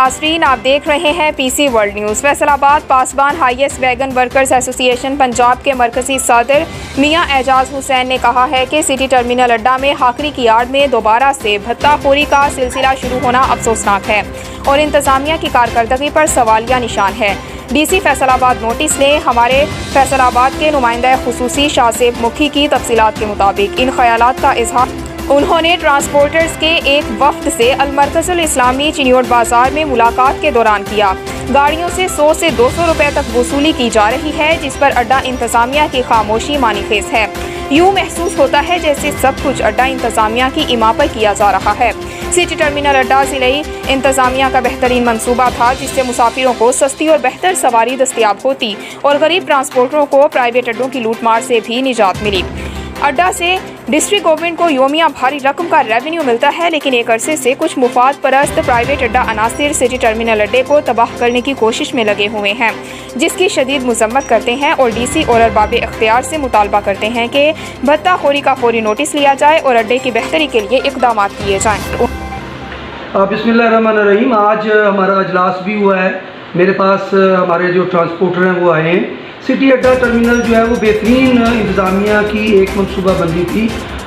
नाज़रीन, आप देख रहे हैं PC world news. Faisalabad Pasban highest wagon workers association Punjab के मरकजी सदर मियां एजाज हुसैन ने कहा है कि सिटी टर्मिनल अड्डा में हाकरी की आड़ में दोबारा से भत्ताखोरी का सिलसिला शुरू होना अफसोसनाक है और इंतजामिया की कारकर्दगी पर सवालिया निशान है। DC फैसलाबाद नोटिस ने हमारे फैसलाबाद के नुमाइंदा खुसूसी शाहसेब मुखी की तफसीलात के मुताबिक इन ख्यालात का इजहार उन्होंने ट्रांसपोर्टर्स के एक वफ्द से अलमरकजुल इस्लामी चिन्योट बाजार में मुलाकात के दौरान किया। गाड़ियों से 100 से 200 रुपए तक वसूली की जा रही है, जिस पर अड्डा इंतजामिया की खामोशी मानीखेज है। यूँ महसूस होता है जैसे सब कुछ अड्डा इंतजामिया की इमा पर किया जा रहा है। सिटी टर्मिनल अड्डा ज़िले इंतजामिया का बेहतरीन मंसूबा था, जिससे मुसाफिरों को सस्ती और बेहतर सवारी दस्तियाब होती और गरीब ट्रांसपोर्टरों को प्राइवेट अड्डों की लूटमार से भी निजात मिली। अड्डा से डिस्ट्रिक्ट गवर्नमेंट को योमिया भारी रकम का रेवेन्यू मिलता है, लेकिन एक अरसे से कुछ मुफाद परस्त प्राइवेट अड्डा अनासिर सिटी टर्मिनल अड्डे को तबाह करने की कोशिश में लगे हुए हैं, जिसकी शदीद मजम्मत करते हैं और DC और अरबाब इख्तियार से मुतालबा करते हैं कि भत्ताखोरी का फौरी नोटिस लिया जाए और अड्डे की बेहतरी के लिए इक़दाम किए जाएँ। बिस्मिल्लाहिर्रहमानिर्रहीम। आज हमारा अजलास भी हुआ है। मेरे पास हमारे जो ट्रांसपोर्टर हैं वो आए हैं। सिटी अड्डा टर्मिनल जो है वो बेहतरीन इंतज़ामिया की एक मनसूबाबंदी थी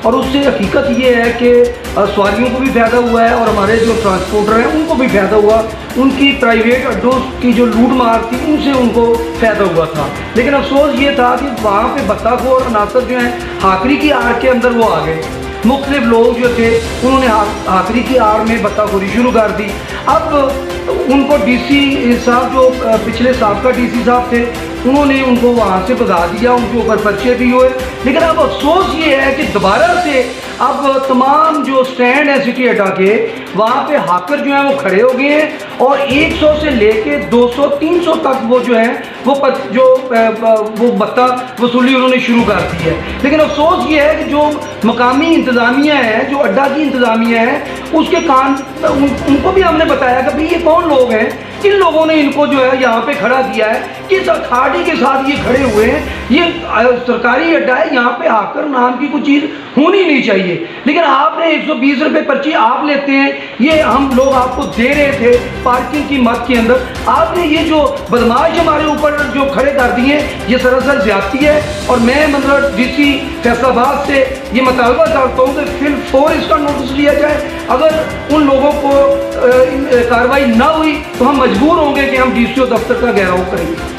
और उससे हकीकत ये है कि सवारियों को भी फ़ायदा हुआ है और हमारे जो ट्रांसपोर्टर हैं उनको भी फ़ायदा हुआ। उनकी प्राइवेट अड्डों की जो लूट मार थी उनसे उनको फ़ायदा हुआ था, लेकिन अफसोस ये था कि वहाँ पे भत्ताखोर अनासर जो हैं हाकरी की आड़ के अंदर वो आ गए। मुख्तलिफ लोग जो थे उन्होंने हाकरी की आड़ में भत्ताखोरी शुरू कर दी। अब उनको DC साहब जो पिछले साबका DC साहब थे उन्होंने उनको वहाँ से भगा दिया, उनके ऊपर पर्चे भी हुए। लेकिन अब अफसोस ये है कि दोबारा से अब तमाम जो स्टैंड हैं सिटी अड्डा के वहाँ पे हाकर जो हैं वो खड़े हो गए हैं और 100 से लेके 200 300 तक वो जो है वो भत्ता वसूली उन्होंने शुरू कर दी है। लेकिन अफसोस ये है कि जो मकामी इंतज़ामिया है, जो अड्डा की इंतज़ामिया है, उसके उनको भी हमने बताया कि भाई ये कौन लोग हैं, किन लोगों ने इनको जो है यहाँ पे खड़ा किया है, किस अथॉरिटी के साथ ये खड़े हुए हैं। ये सरकारी अड्डा है, यहाँ पे हाकर नाम की कोई चीज़ होनी नहीं चाहिए। लेकिन आपने 120 रुपये पर्ची आप लेते हैं, ये हम लोग आपको दे रहे थे पार्किंग की मद के अंदर। आपने ये जो बदमाश हमारे ऊपर जो खड़े कर दिए ये सरासर ज्यादती है और मैं मतलब DC फैसलाबाद से ये मुतालबा करता हूँ कि फिलफौर इसका नोटिस लिया जाए। अगर उन लोगों को कार्रवाई ना हुई तो हम मजबूर होंगे कि हम DCO दफ्तर का घेराव करेंगे।